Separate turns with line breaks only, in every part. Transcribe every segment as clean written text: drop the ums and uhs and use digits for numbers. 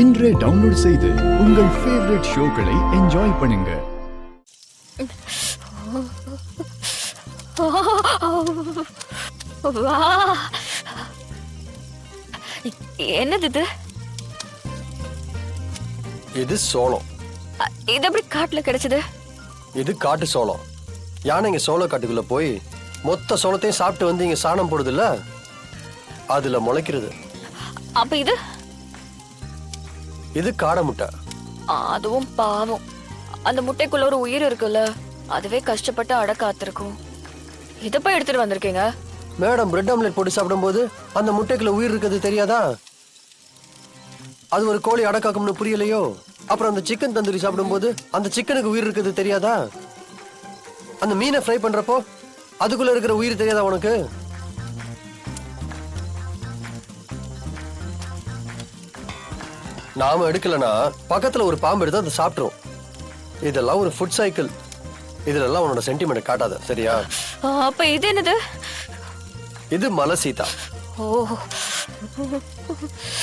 இன்றே டவுன்லோட் செய்து உங்கள் ஃபேவரட் ஷோக்களை என்ஜாய் பண்ணுங்க.
என்னது இது?
இது சோளம்.
இது எப்படி காட்டுல கிடைச்சது?
இது காட்டு சோளம். யானைங்க சோள காட்டுக்குள்ள போய் மொத்த சோளத்தையும் சாப்பிட்டு வந்து இங்க சாணம் போடுதுல்ல, அதுல முளைக்கிறது.
அப்ப இது
இது காடை முட்டை.
அதுவும் பாவம், அந்த முட்டைக்குள்ள ஒரு உயிர் இருக்குல்ல, அதுவே கஷ்டப்பட்டு அட காத்திருக்கும். இத போய் எடுத்துட்டு வந்திருக்கீங்க.
மேடம், பிரெட் ஆம்லெட் போட்டு சாப்பிடும்போது அந்த முட்டைக்குள்ள உயிர் இருக்கிறது தெரியாதா? அது ஒரு கோழி அடக்காக்கும்னு புரியலையோ? அப்புறம் அந்த சிக்கன் தந்தூரி சாப்பிடும்போது அந்த சிக்கனுக்கு உயிர் இருக்கிறது தெரியாதா? அந்த மீனை ஃப்ரை பண்றப்போ அதுக்குள்ள இருக்கிற உயிர் தெரியாதா உனக்கு? நாம எடுக்கலனா பக்கத்துல ஒரு பாம்பு எடுத்து அதை சாப்பிட்டுரும். இதெல்லாம் ஒரு ஃபுட் சைக்கிள். இதுலெல்லாம் உன்னோட சென்டிமெண்ட் காட்டாத, சரியா?
அப்ப இது என்னது?
இது மலை சீதா.
ஓ,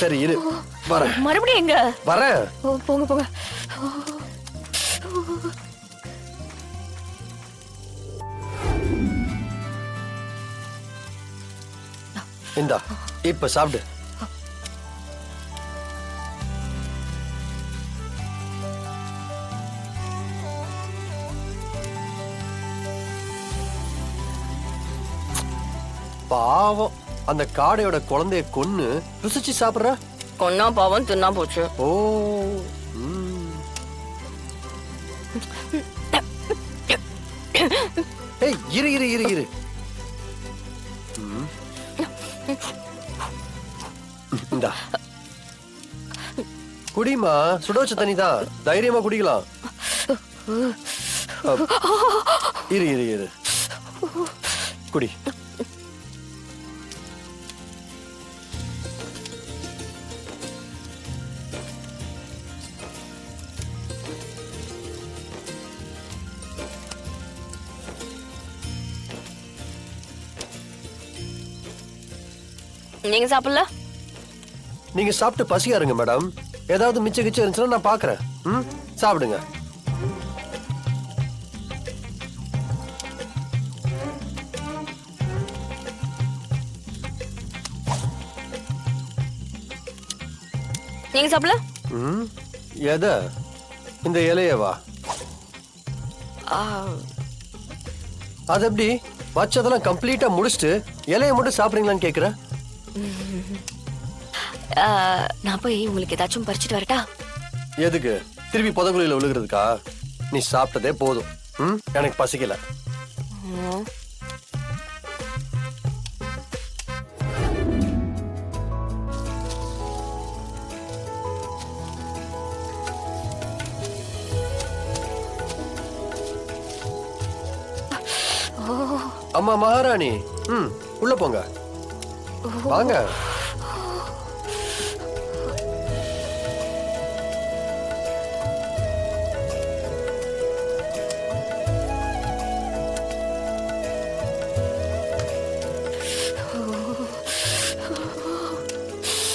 சரி இரு, வரேன்.
மறுபடியும் எங்க
வரேன்.
போங்க போங்க.
இந்தா, இப்ப சாப்பிடு. பாவம், அந்த காடையோட குழந்தைய கொன்னு ருசிச்சு சாப்பிடுற.
கொன்னா பாவம், தின்னா போச்சு.
ஓ, ஏய், இரு இரு இரு இரு. இந்தா குடிமா, சுட வச்ச தண்ணி தான், தைரியமா குடிக்கலாம். இரு இரு இரு, குடி.
நீங்க சாப்பிடல?
நீங்க சாப்பிட்டு பசியா இருங்க மேடம். ஏதாவது மிச்ச கிச்ச இருந்துச்சுன்னா நான் பாக்குறேன். சாப்பிடுங்க.
நீங்க சாப்பிடல?
எத? இந்த இலையவா? அது எப்படி வச்சதெல்லாம் கம்ப்ளீட்டா முடிச்சுட்டு இலைய மட்டும் சாப்பிடுறீங்களான்னு கேக்குறேன்.
நான் போய் உங்களுக்கு ஏதாச்சும் பறிச்சுட்டு வரட்டா?
எதுக்கு? திருப்பி புதகுலியில விழுகிறதுக்கா? நீ சாப்பிட்டதே போதும். எனக்கு பசிக்கல. அம்மா மகாராணி, உள்ள போங்க. வாங்க.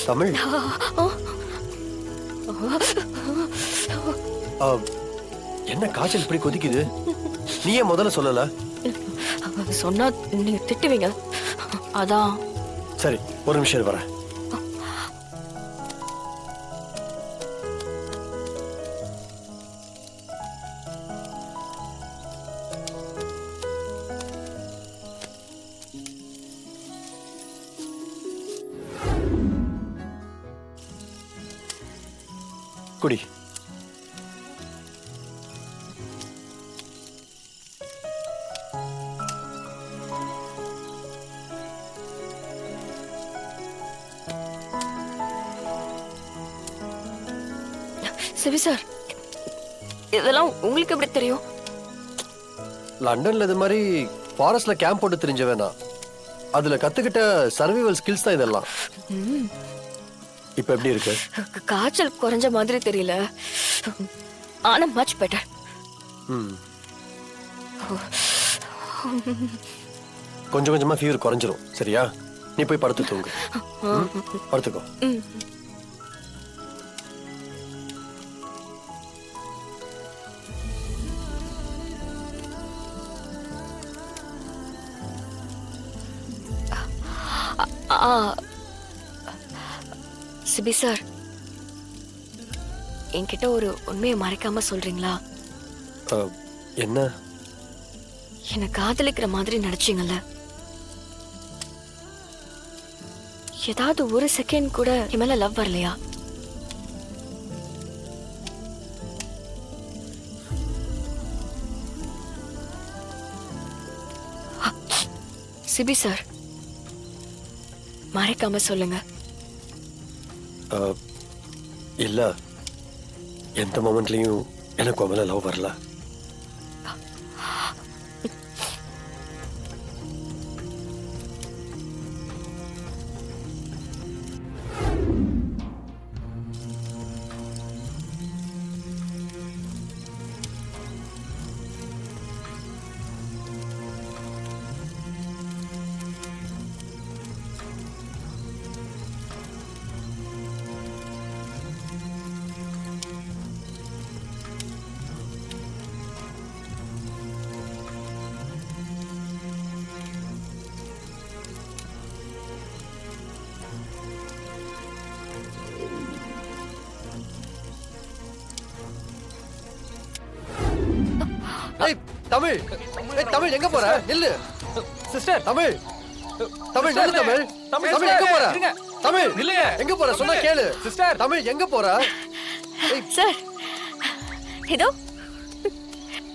தமிழ், என்ன காய்ச்சல் இப்படி கொதிக்குது? நீ ஏன் முதல்ல சொல்லல?
சொன்னா நீங்க திட்டுவீங்க, அதான்.
சரி, ஒரு நிமிஷம் வரேன். குடி.
சிவி சார், இதெல்லாம் உங்களுக்கு எப்படி தெரியும்?
லண்டன்ல இது மாதிரி ஃபாரஸ்ட்ல கேம்ப் போட்டு தெரிஞ்சவேனா, அதுல கத்துக்கிட்ட சர்வைவல் ஸ்கில்ஸ் தான் இதெல்லாம். இப்ப எப்படி இருக்கு?
காய்ச்சல் குறைஞ்ச மாதிரி தெரியல, ஆனா மச் பெட்டர்.
கொஞ்சம் கொஞ்சமா ஃபீவர் குறைஞ்சிரும், சரியா? நீ போய் படுத்து தூங்கு. படுத்துக்கோ.
ஆ சிபி சார், என்கிட்ட ஒரு உண்மையை மறைக்காம சொல்றீங்களா?
என்ன?
என்ன காதலிக்கிற மாதிரி நடிச்சீங்கல்ல, ஏதாவது ஒரு செகண்ட் கூட என் மேல லவ் வரலையா? சிபி சார், மறைக்காம சொல்லுங்க.
இல்ல, எந்த மொமெண்ட்லயும் எனக்கு உன் மேல லவ் வரல. ஏய் தமிழ், ஏய் தமிழ் எங்க போற? நில்லு
சிஸ்டர்.
தமிழ், தமிழ் நில்லு தமிழ்.
தமிழ்,
தமிழ் எங்க போற?
இருங்க.
தமிழ்
நில்லுங்க.
எங்க போற? சொன்னா கேளு
சிஸ்டர்.
தமிழ் எங்க போற?
சார், இதோ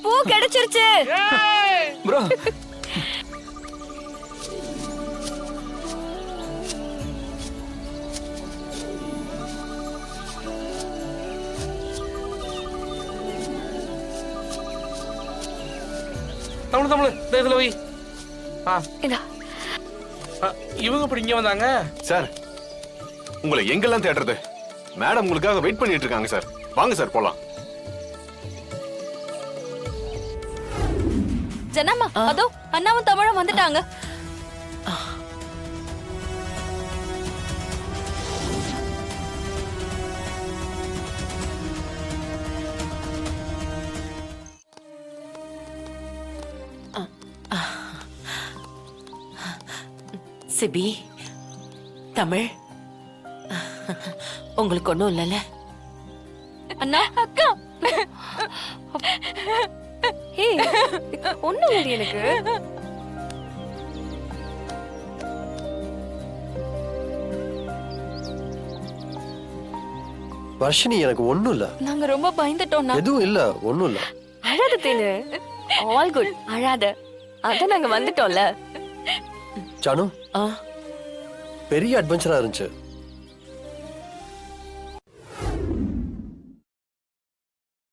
பூ கிடைச்சிருச்சு.
ப்ரோ, தமிழ் இதுல வை.
இந்தா.
இவங்க இப்படி இங்க வந்தாங்க.
சார், உங்களை எங்கெல்லாம் தேடுறது? மேடம் உங்களுக்காக வெயிட் பண்ணிட்டு இருக்காங்க சார். வாங்க சார் போலாம்.
ஜனம்மா, அதோ அண்ணாவும் தமிழும் வந்துட்டாங்க.
சிபி, தமிழ், உங்களுக்கு ஒண்ணும் இல்லைல்ல?
அண்ணா, அக்கா. ஏய், ஒண்ணும் இல்ல எனக்கு.
வர்ஷினி எனக்கு ஒண்ணும் இல்ல.
நாங்க ரொம்ப பயந்துட்டோம்னா.
எதுவும் இல்ல, ஒண்ணும் இல்ல.
அழாத தேனு. ஆல் குட், அழாத. அதான் நாங்க வந்துட்டோம்ல.
ஜானு,
ஆ,
பெரிய அட்வென்ச்சரா இருந்துச்சு.